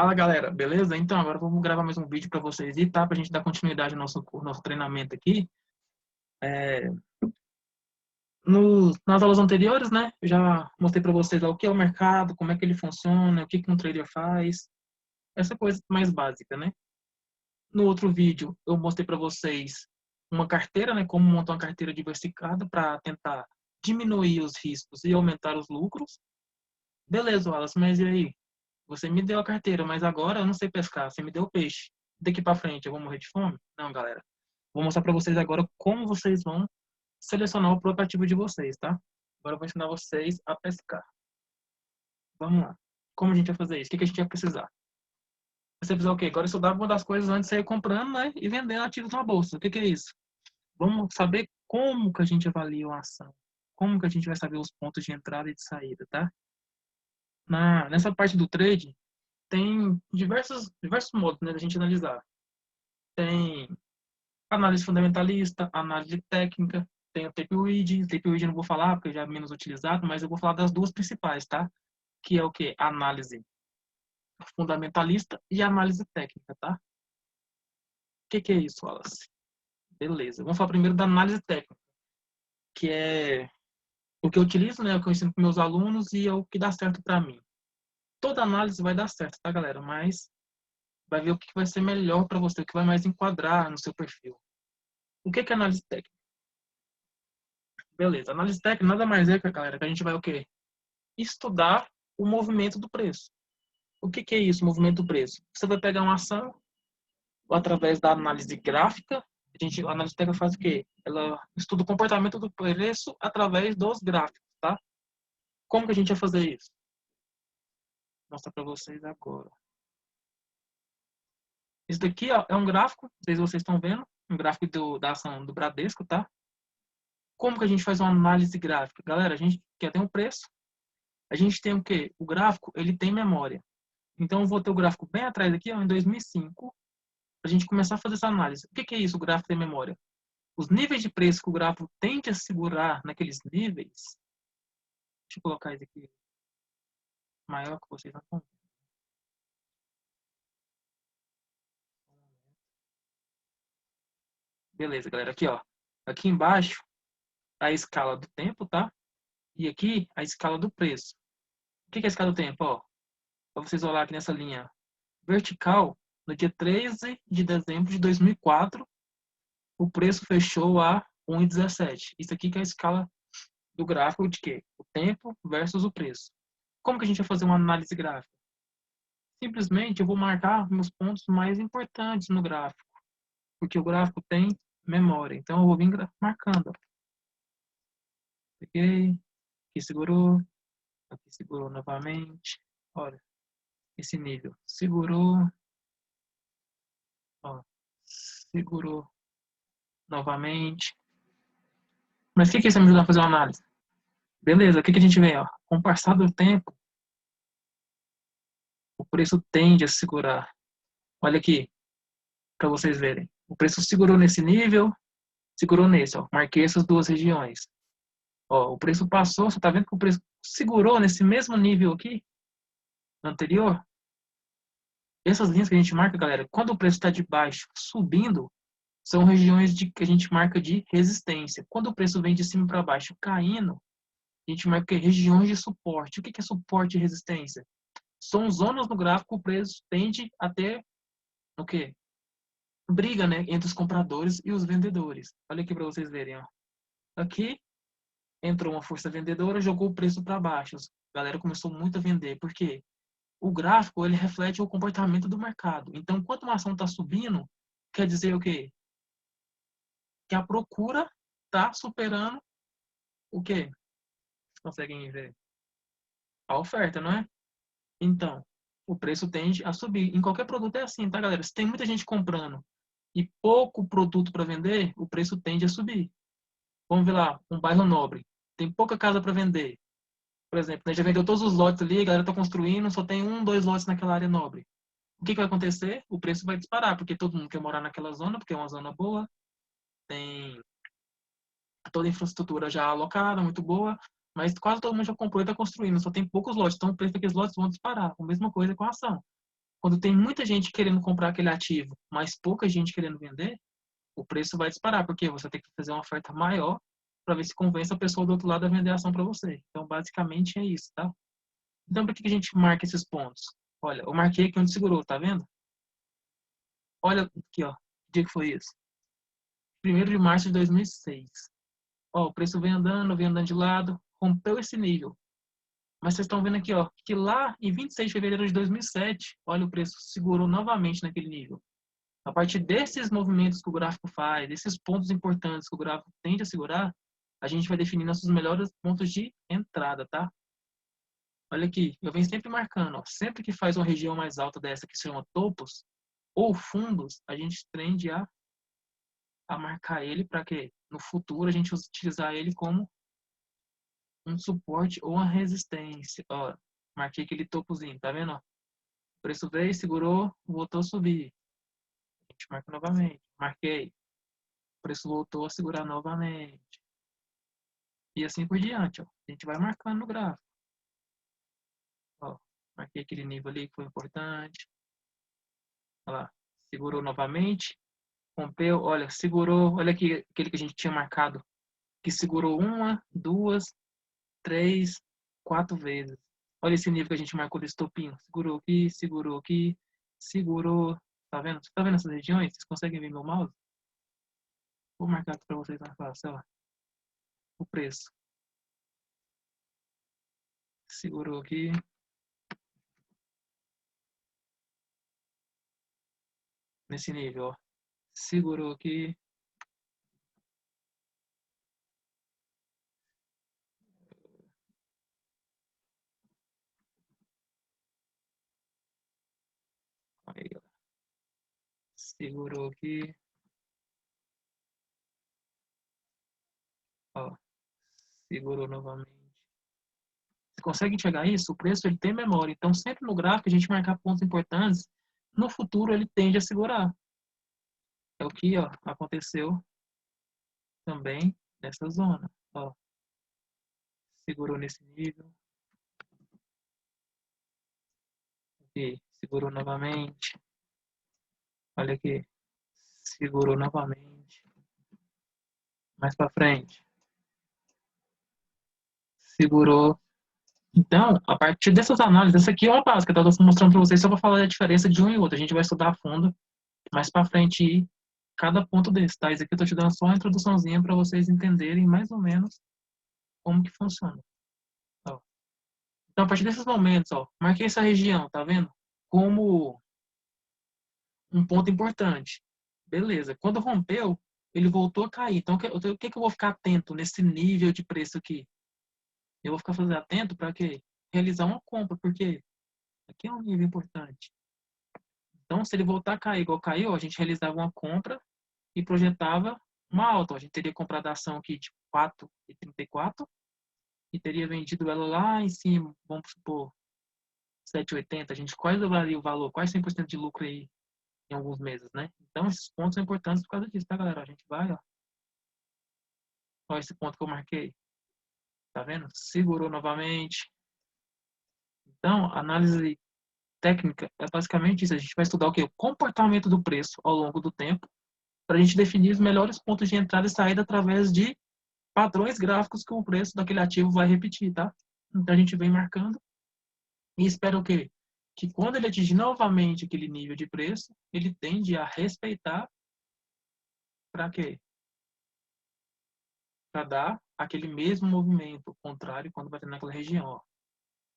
Fala, galera, beleza? Então, agora vamos gravar mais um vídeo para vocês e tá? Pra gente dar continuidade ao nosso treinamento aqui. É, nas aulas anteriores, né? Eu já mostrei para vocês lá o que é o mercado, como é que ele funciona, o que que um trader faz, essa coisa mais básica, né? No outro vídeo, eu mostrei para vocês uma carteira, né? Como montar uma carteira diversificada para tentar diminuir os riscos e aumentar os lucros. Beleza, Wallace, mas e aí? Você me deu a carteira, mas agora eu não sei pescar. Você me deu o peixe. Daqui para frente eu vou morrer de fome? Não, galera. Vou mostrar para vocês agora como vocês vão selecionar o próprio ativo de vocês, tá? Agora eu vou ensinar vocês a pescar. Vamos lá. Como a gente vai fazer isso? O que que a gente vai precisar? Você precisa o quê? Agora estudar uma das coisas antes de sair comprando, né? E vendendo ativos na bolsa. O que que é isso? Vamos saber como que a gente avalia uma ação. Como que a gente vai saber os pontos de entrada e de saída, tá? Nessa parte do trade, tem diversos modos, né, da gente analisar. Tem análise fundamentalista, análise técnica, tem o tapeweed. Tapeweed eu não vou falar porque já é menos utilizado, mas eu vou falar das duas principais, tá? Que é o que? Análise fundamentalista e análise técnica, tá? O que que é isso, Wallace? Beleza. Vamos falar primeiro da análise técnica, que é o que eu utilizo, né? O que eu ensino para meus alunos e é o que dá certo para mim. Toda análise vai dar certo, tá, galera? Mas vai ver o que vai ser melhor para você, o que vai mais enquadrar no seu perfil. O que que é análise técnica? Beleza. Análise técnica nada mais é, galera, que a gente vai o quê? Estudar o movimento do preço. O que que é isso, movimento do preço? Você vai pegar uma ação através da análise gráfica. A análise técnica faz o quê? Ela estuda o comportamento do preço através dos gráficos, tá? Como que a gente vai fazer isso? Vou mostrar para vocês agora. Isso daqui ó, é um gráfico, não sei se vocês estão vendo, um gráfico da ação do Bradesco, tá? Como que a gente faz uma análise gráfica? Galera, a gente quer ter um preço. A gente tem o quê? O gráfico, ele tem memória. Então, eu vou ter o gráfico bem atrás aqui, ó, em 2005, para a gente começar a fazer essa análise. O que que é isso, o gráfico tem memória? Os níveis de preço que o gráfico tende a segurar naqueles níveis. Deixa eu colocar isso aqui maior que vocês não estão vendo. Beleza, galera. Aqui, ó. Aqui embaixo, a escala do tempo, tá? E aqui, a escala do preço. O que que é a escala do tempo, ó? Para vocês olharem aqui nessa linha vertical, no dia 13 de dezembro de 2004, o preço fechou a 1,17. Isso aqui que é a escala do gráfico de quê? O tempo versus o preço. Como que a gente vai fazer uma análise gráfica? Simplesmente eu vou marcar meus pontos mais importantes no gráfico, porque o gráfico tem memória. Então eu vou vir marcando. Peguei, aqui segurou novamente. Olha, esse nível segurou, ó, segurou novamente. Mas o que que isso me ajuda a fazer uma análise? Beleza, o que que a gente vê? Ó? Com o passar do tempo, o preço tende a segurar. Olha aqui, para vocês verem. O preço segurou nesse nível, segurou nesse, ó. Marquei essas duas regiões. Ó, o preço passou, você tá vendo que o preço segurou nesse mesmo nível aqui, anterior? Essas linhas que a gente marca, galera, quando o preço está de baixo subindo, são regiões que a gente marca de resistência. Quando o preço vem de cima para baixo caindo, a gente marca regiões de suporte. O que é suporte e resistência? São zonas no gráfico que o preço tende a ter o quê? Briga, né, entre os compradores e os vendedores. Olha aqui para vocês verem, ó. Aqui entrou uma força vendedora, jogou o preço para baixo. A galera começou muito a vender. Por quê? O gráfico, ele reflete o comportamento do mercado. Então, quando uma ação está subindo, quer dizer o quê? Que a procura está superando o quê? Vocês conseguem ver? A oferta, não é? Então, o preço tende a subir. Em qualquer produto é assim, tá, galera? Se tem muita gente comprando e pouco produto para vender, o preço tende a subir. Vamos ver lá, um bairro nobre. Tem pouca casa para vender. Por exemplo, né, já vendeu todos os lotes ali, a galera está construindo, só tem 1, 2 lotes naquela área nobre. O que vai acontecer? O preço vai disparar, porque todo mundo quer morar naquela zona, porque é uma zona boa, tem toda a infraestrutura já alocada, muito boa, mas quase todo mundo já comprou e está construindo, só tem poucos lotes, então o preço daqueles lotes vão disparar. A mesma coisa com a ação. Quando tem muita gente querendo comprar aquele ativo, mas pouca gente querendo vender, o preço vai disparar, porque você tem que fazer uma oferta maior para ver se convence a pessoa do outro lado a vender a ação para você. Então, basicamente é isso, tá? Então, por que a gente marca esses pontos? Olha, eu marquei aqui onde segurou, tá vendo? Olha aqui, ó, que dia que foi isso? 1º de março de 2006. Ó, o preço vem andando de lado, rompeu esse nível. Mas vocês estão vendo aqui, ó, que lá em 26 de fevereiro de 2007, olha, o preço segurou novamente naquele nível. A partir desses movimentos que o gráfico faz, desses pontos importantes que o gráfico tende a segurar, a gente vai definir nossos melhores pontos de entrada, tá? Olha aqui, eu venho sempre marcando, ó, sempre que faz uma região mais alta dessa que se chama topos ou fundos, a gente tende a marcar ele para que no futuro a gente utilizar ele como um suporte ou uma resistência. Ó, marquei aquele topozinho, tá vendo? Ó? O preço veio, segurou, voltou a subir. A gente marca novamente. Marquei. O preço voltou a segurar novamente. E assim por diante, ó. A gente vai marcando no gráfico. Ó, marquei aquele nível ali que foi importante. Olha lá. Segurou novamente. Rompeu, olha, segurou. Olha aqui aquele que a gente tinha marcado. Que segurou uma, duas, três, 4 vezes. Olha esse nível que a gente marcou desse topinho. Segurou aqui, segurou. Tá vendo? Você tá vendo essas regiões? Vocês conseguem ver meu mouse? Vou marcar aqui para vocês mais fácil. Ó. O preço. Segurou aqui. Nesse nível, ó. Segurou aqui. Aí, ó. Segurou aqui. Ó. Segurou novamente. Você consegue enxergar isso? O preço ele tem memória. Então, sempre no gráfico, a gente marcar pontos importantes. No futuro, ele tende a segurar. É o que ó, aconteceu também nessa zona. Ó. Segurou nesse nível. Aqui. Segurou novamente. Olha aqui. Segurou novamente. Mais para frente. Segurou. Então, a partir dessas análises, essa aqui é uma básica, tá? Eu tô mostrando para vocês só para falar a diferença de um e outro. A gente vai estudar a fundo mais para frente e cada ponto desse, tá? Isso aqui eu tô te dando só uma introduçãozinha para vocês entenderem mais ou menos como que funciona. Ó. Então, a partir desses momentos, ó, marquei essa região, tá vendo? Como um ponto importante. Beleza. Quando rompeu, ele voltou a cair. Então, o que que eu vou ficar atento nesse nível de preço aqui? Eu vou ficar fazendo atento para quê? Realizar uma compra, porque aqui é um nível importante. Então, se ele voltar a cair igual caiu, a gente realizava uma compra e projetava uma alta. A gente teria comprado a ação aqui de 4,34 e teria vendido ela lá em cima, vamos supor, 7,80. A gente quase dobraria o valor, quase 100% de lucro aí em alguns meses, né? Então, esses pontos são importantes por causa disso, tá, galera? A gente vai, ó. Olha esse ponto que eu marquei. Tá vendo? Segurou novamente. Então, análise técnica é basicamente isso. A gente vai estudar o quê? O comportamento do preço ao longo do tempo para a gente definir os melhores pontos de entrada e saída através de padrões gráficos que o preço daquele ativo vai repetir, tá? Então a gente vem marcando e espera o quê? Que quando ele atingir novamente aquele nível de preço, ele tende a respeitar para quê? Para dar aquele mesmo movimento contrário quando bater naquela região, ó. O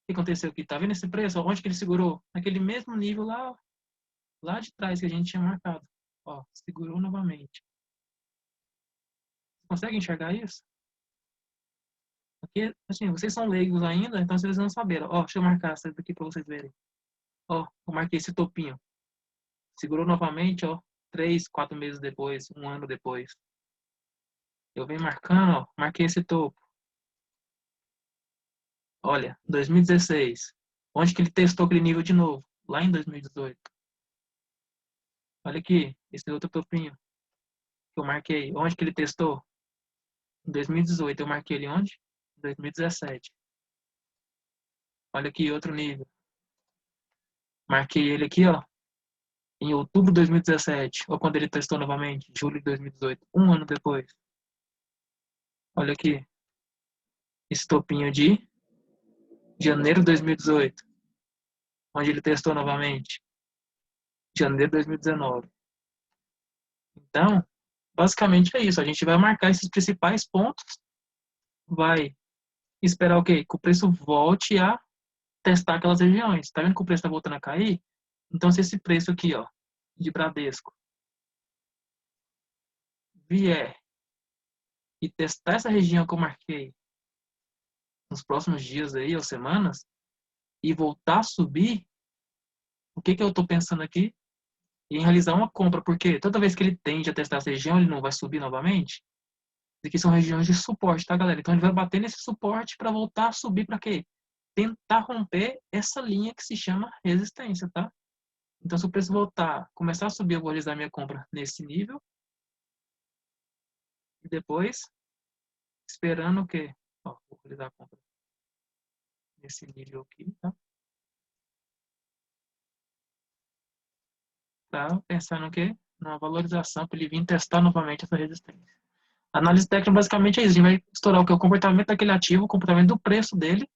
que aconteceu aqui? Tá vendo esse preço? Onde que ele segurou? Naquele mesmo nível lá de trás que a gente tinha marcado. Ó, segurou novamente. Consegue enxergar isso? Porque, assim, vocês são leigos ainda, então vocês não saberam. Ó, deixa eu marcar isso aqui para vocês verem. Ó, eu marquei esse topinho. Segurou novamente, ó, 3, 4 meses depois, um ano depois. Eu venho marcando, ó, marquei esse topo. Olha, 2016. Onde que ele testou aquele nível de novo? Lá em 2018. Olha aqui, esse outro topinho que eu marquei. Onde que ele testou? Em 2018. Eu marquei ele onde? Em 2017. Olha aqui, outro nível. Marquei ele aqui, ó, em outubro de 2017, ou quando ele testou novamente, julho de 2018, um ano depois. Olha aqui, esse topinho de janeiro de 2018, onde ele testou novamente, janeiro de 2019. Então, basicamente é isso. A gente vai marcar esses principais pontos, vai esperar o quê? Que o preço volte a testar aquelas regiões. Tá vendo que o preço está voltando a cair? Então, se esse preço aqui, ó, de Bradesco, vier e testar essa região que eu marquei nos próximos dias aí, ou semanas, e voltar a subir, o que que eu estou pensando aqui? Em realizar uma compra, porque toda vez que ele tende a testar essa região, ele não vai subir novamente. Isso aqui são regiões de suporte, tá, galera? Então ele vai bater nesse suporte para voltar a subir para quê? Tentar romper essa linha que se chama resistência, tá? Então se o preço voltar, começar a subir, eu vou realizar minha compra nesse nível. E depois, esperando o quê? Ó, vou realizar a compra nesse nível aqui, tá? Tá pensando o quê? Numa valorização para ele vir testar novamente essa resistência. A análise técnica basicamente é isso. A gente vai estourar o que? O comportamento daquele ativo, o comportamento do preço dele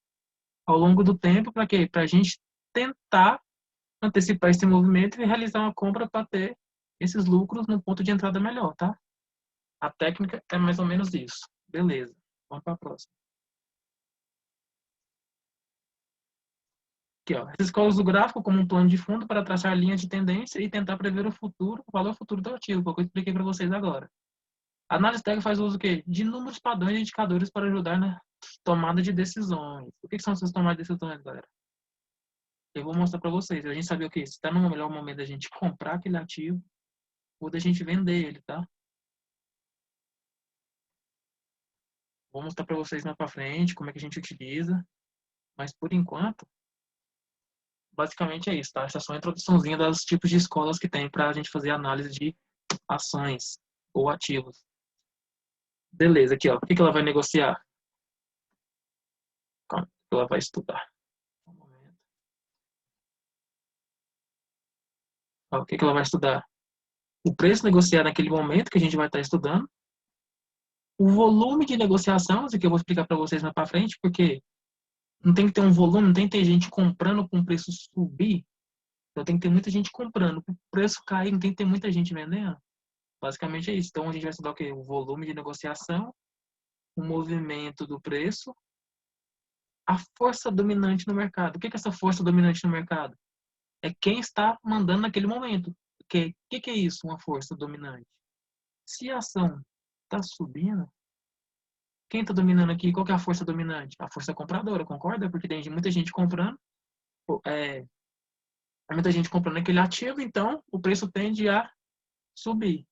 ao longo do tempo, para quê? Para a gente tentar antecipar esse movimento e realizar uma compra para ter esses lucros no ponto de entrada melhor, tá? A técnica é mais ou menos isso. Beleza. Vamos para a próxima. Aqui, ó. Essas escolas do gráfico como um plano de fundo para traçar linhas de tendência e tentar prever o futuro, o valor futuro do ativo, que eu expliquei para vocês agora. A análise técnica faz uso do quê? De números padrões e indicadores para ajudar na tomada de decisões. O que são essas tomadas de decisões, galera? Eu vou mostrar para vocês. A gente sabe o que? Se está no melhor momento da gente comprar aquele ativo ou da gente vender ele, tá? Vou mostrar para vocês mais para frente como é que a gente utiliza. Mas por enquanto, basicamente é isso, tá? Essa é só a introduçãozinha dos tipos de escolas que tem para a gente fazer análise de ações ou ativos. Beleza, aqui ó. O que ela vai negociar? Calma, o que ela vai estudar? Um momento. Ó, o que ela vai estudar? O preço negociado naquele momento que a gente vai estar estudando, o volume de negociação, isso que eu vou explicar para vocês mais para frente, porque não tem que ter um volume, não tem que ter gente comprando com o preço subir, então tem que ter muita gente comprando. Com o preço cair, não tem que ter muita gente vendendo. Basicamente é isso. Então a gente vai estudar o quê? O volume de negociação, o movimento do preço, a força dominante no mercado. O que é essa força dominante no mercado? É quem está mandando naquele momento. O que é isso, uma força dominante? Se a ação está subindo, quem está dominando aqui? Qual que é a força dominante? A força compradora, concorda? Porque tem muita gente comprando, é, muita gente comprando aquele ativo, então o preço tende a subir.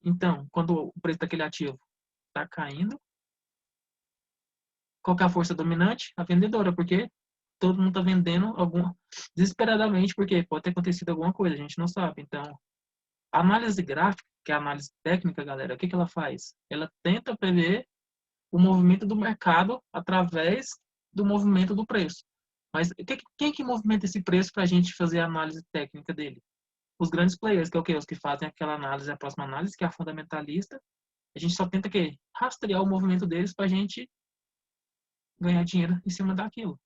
Então, quando o preço daquele ativo está caindo, qual que é a força dominante? A vendedora, porque todo mundo está vendendo desesperadamente, porque pode ter acontecido alguma coisa, a gente não sabe. Então, a análise gráfica, que é a análise técnica, galera, o que ela faz? Ela tenta prever o movimento do mercado através do movimento do preço. Mas quem que movimenta esse preço para a gente fazer a análise técnica dele? Os grandes players, que é o quê? Os que fazem aquela análise, a próxima análise, que é a fundamentalista. A gente só tenta que rastrear o movimento deles para a gente ganhar dinheiro em cima daquilo.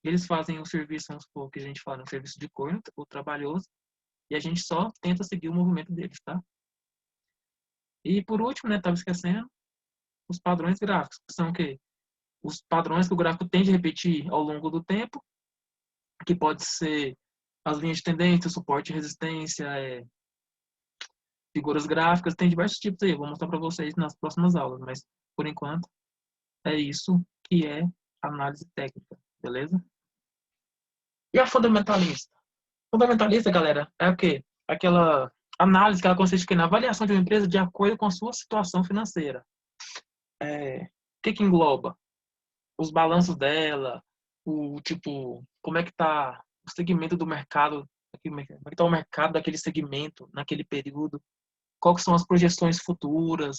Eles fazem o serviço, vamos supor, que a gente fala, um serviço de corno, o trabalhoso, e a gente só tenta seguir o movimento deles, tá? E por último, né, tava esquecendo, os padrões gráficos, que são o quê? Os padrões que o gráfico tende a repetir ao longo do tempo, que pode ser as linhas de tendência, suporte e resistência, figuras gráficas, tem diversos tipos aí, eu vou mostrar para vocês nas próximas aulas, mas por enquanto é isso que é análise técnica, beleza? E a fundamentalista? Fundamentalista, galera, é o quê? Aquela análise que ela consiste na avaliação de uma empresa de acordo com a sua situação financeira. O que engloba? Os balanços dela, o tipo, como é que está o segmento do mercado, como é que está o mercado daquele segmento naquele período, quais são as projeções futuras,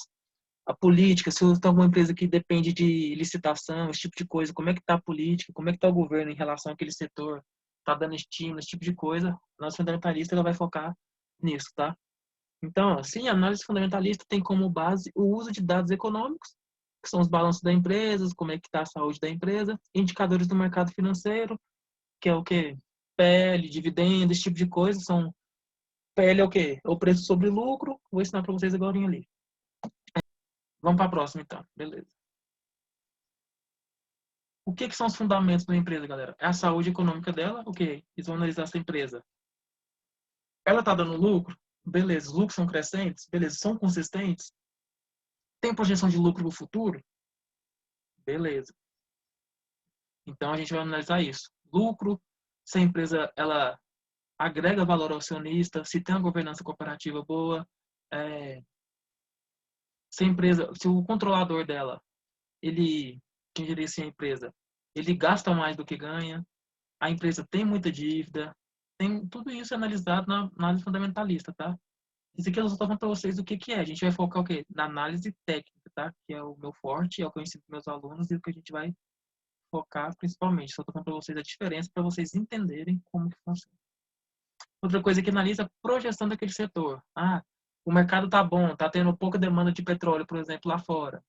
a política, se você tem alguma empresa que depende de licitação, esse tipo de coisa, como é que está a política, como é que está o governo em relação àquele setor. tá dando estímulo, esse tipo de coisa, a análise fundamentalista ela vai focar nisso, tá? Então, assim, a análise fundamentalista tem como base o uso de dados econômicos, que são os balanços da empresa, como é que está a saúde da empresa, indicadores do mercado financeiro, que é o quê? PL, dividendos, esse tipo de coisa, são PL é o quê? É o preço sobre lucro. Vou ensinar para vocês agora ali. Vamos para a próxima, então. Beleza. O que são os fundamentos da empresa, galera? É a saúde econômica dela, ok? Eles vão analisar essa empresa. Ela está dando lucro? Beleza. Os lucros são crescentes? Beleza. São consistentes? Tem projeção de lucro no futuro? Beleza. Então, a gente vai analisar isso. Lucro, se a empresa ela agrega valor ao acionista, se tem uma governança corporativa boa, se a empresa, se o controlador dela, quem gerencia a empresa, ele gasta mais do que ganha, a empresa tem muita dívida, tem tudo isso é analisado na análise fundamentalista, tá? Isso aqui eu só estou falando para vocês o que que é. A gente vai focar o quê? Na análise técnica, tá? Que é o meu forte, é o que eu ensino para meus alunos e o que a gente vai focar principalmente. Só estou falando para vocês a diferença para vocês entenderem como que funciona. Outra coisa que analisa a projeção daquele setor. Ah, o mercado tá bom, tá tendo pouca demanda de petróleo, por exemplo, lá fora.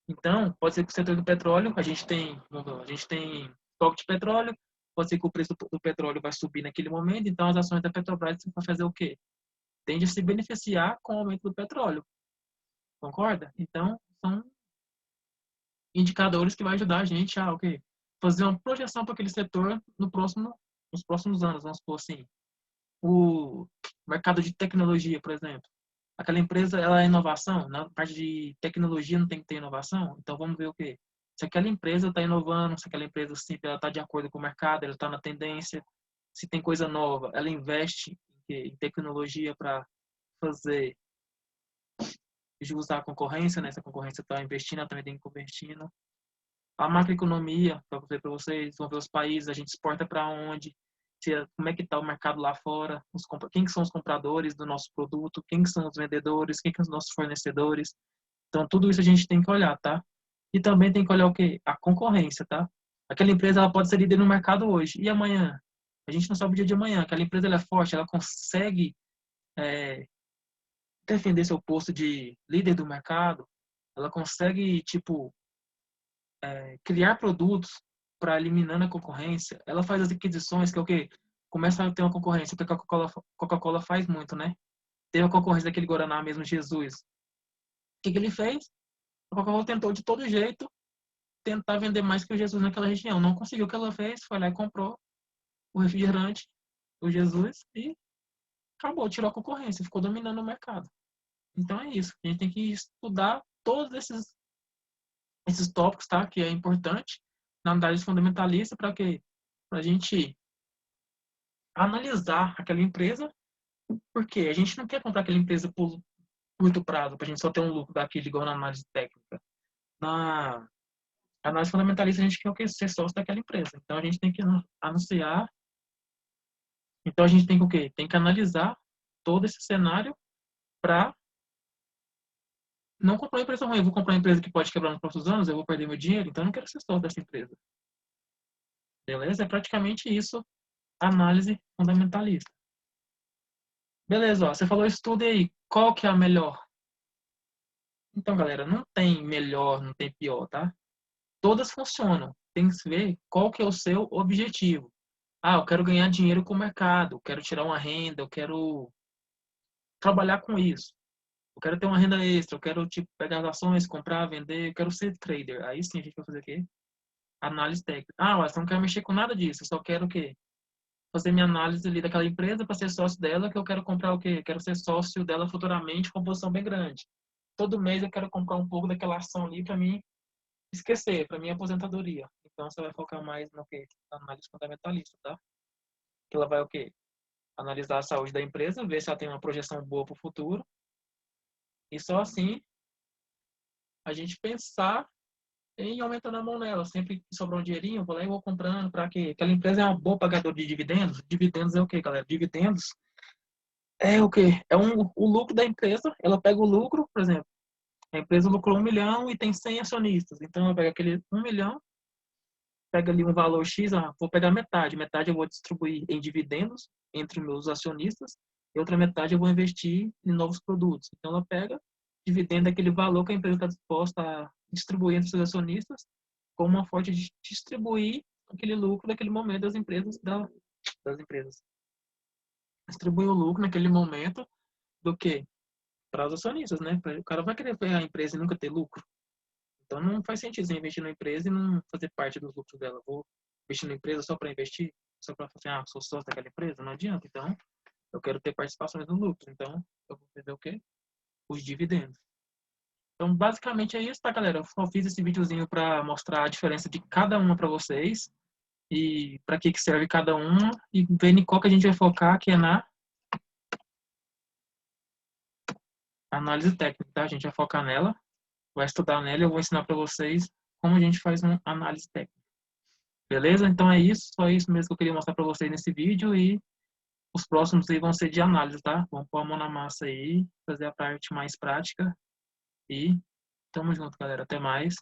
Então, pode ser que o setor do petróleo, a gente tem estoque de petróleo, pode ser que o preço do petróleo vai subir naquele momento, então as ações da Petrobras vão fazer o quê? Tende a se beneficiar com o aumento do petróleo. Concorda? Então, são indicadores que vai ajudar a gente a okay, fazer uma projeção para aquele setor nos próximos anos, vamos supor assim. O mercado de tecnologia, por exemplo. Aquela empresa, ela é inovação? Na parte de tecnologia não tem que ter inovação? Então vamos ver o quê? Se aquela empresa está inovando, se aquela empresa sim, ela está de acordo com o mercado, ela está na tendência, se tem coisa nova, ela investe em tecnologia para fazer jus à concorrência, né? Se a concorrência está investindo, ela também tem que investir. A macroeconomia, para vocês, vão ver os países, a gente exporta para onde, como é que está o mercado lá fora, quem que são os compradores do nosso produto, quem que são os vendedores, quem que são os nossos fornecedores. Então, tudo isso a gente tem que olhar, tá? E também tem que olhar o quê? A concorrência, tá? Aquela empresa ela pode ser líder no mercado hoje. E amanhã? A gente não sabe o dia de amanhã. Aquela empresa ela é forte, ela consegue defender seu posto de líder do mercado. Ela consegue, tipo, criar produtos para eliminando a concorrência. Ela faz as aquisições, que é o quê? Começa a ter uma concorrência, porque a Coca-Cola faz muito, né? Teve a concorrência daquele Guaraná mesmo, Jesus. O que ele fez? A Coca-Cola tentou de todo jeito tentar vender mais que o Jesus naquela região. Não conseguiu o que ela fez, foi lá e comprou o refrigerante, o Jesus, e acabou, tirou a concorrência, ficou dominando o mercado. Então é isso. A gente tem que estudar todos esses tópicos, tá? Que é importante na análise fundamentalista para que a gente analisar aquela empresa, porque a gente não quer comprar aquela empresa por curto prazo, para a gente só ter um lucro daquilo igual na análise técnica. Na análise fundamentalista, a gente quer o quê? Ser sócio daquela empresa. Então a gente tem que anunciar. Então a gente tem que o quê? Tem que analisar todo esse cenário para não comprar uma empresa ruim. Eu vou comprar uma empresa que pode quebrar nos próximos anos, eu vou perder meu dinheiro, então eu não quero ser sócio dessa empresa. Beleza? É praticamente isso, análise fundamentalista. Beleza, ó, você falou isso tudo aí. Qual que é a melhor? Então, galera, não tem melhor, não tem pior, tá? Todas funcionam. Tem que ver qual que é o seu objetivo. Ah, eu quero ganhar dinheiro com o mercado, eu quero tirar uma renda, eu quero trabalhar com isso. Eu quero ter uma renda extra, eu quero tipo, pegar as ações, comprar, vender, eu quero ser trader. Aí sim a gente vai fazer o quê? Análise técnica. Ah, mas eu não quero mexer com nada disso, eu só quero o quê? Fazer minha análise ali daquela empresa para ser sócio dela, que eu quero comprar o quê? Eu quero ser sócio dela futuramente com posição bem grande. Todo mês eu quero comprar um pouco daquela ação ali para mim esquecer, para minha aposentadoria. Então você vai focar mais no quê? Na análise fundamentalista, tá? Que ela vai o quê? Analisar a saúde da empresa, ver se ela tem uma projeção boa para o futuro. E só assim a gente pensar em aumentando a mão nela. Sempre que sobrar um dinheirinho, eu vou lá e vou comprando para que aquela empresa é uma boa pagadora de dividendos. Dividendos é o quê, galera? Dividendos é o quê? É o lucro da empresa. Ela pega o lucro, por exemplo, a empresa lucrou 1 milhão e tem 100 acionistas. Então ela pega aquele 1 milhão pega ali um valor X, vou pegar metade. Metade eu vou distribuir em dividendos entre meus acionistas e outra metade eu vou investir em novos produtos. Então, ela pega dividendo daquele valor que a empresa está disposta a distribuir entre os seus acionistas como uma forma de distribuir aquele lucro naquele momento das empresas. Das empresas. Distribuir o lucro naquele momento do que? Para os acionistas, né? O cara vai querer pegar a empresa e nunca ter lucro. Então não faz sentido você investir na empresa e não fazer parte dos lucros dela. Vou investir na empresa só para investir? Só para fazer, sou sócio daquela empresa? Não adianta. Então, eu quero ter participações no lucro. Então, eu vou fazer o quê? Os dividendos. Então, basicamente é isso, tá, galera? Eu só fiz esse videozinho para mostrar a diferença de cada uma para vocês e para que serve cada uma e ver em qual que a gente vai focar, que é na análise técnica, tá? A gente vai focar nela, vai estudar nela e eu vou ensinar para vocês como a gente faz uma análise técnica. Beleza? Então é isso, só isso mesmo que eu queria mostrar para vocês nesse vídeo e os próximos aí vão ser de análise, tá? Vamos pôr a mão na massa aí, fazer a parte mais prática e tamo junto, galera. Até mais.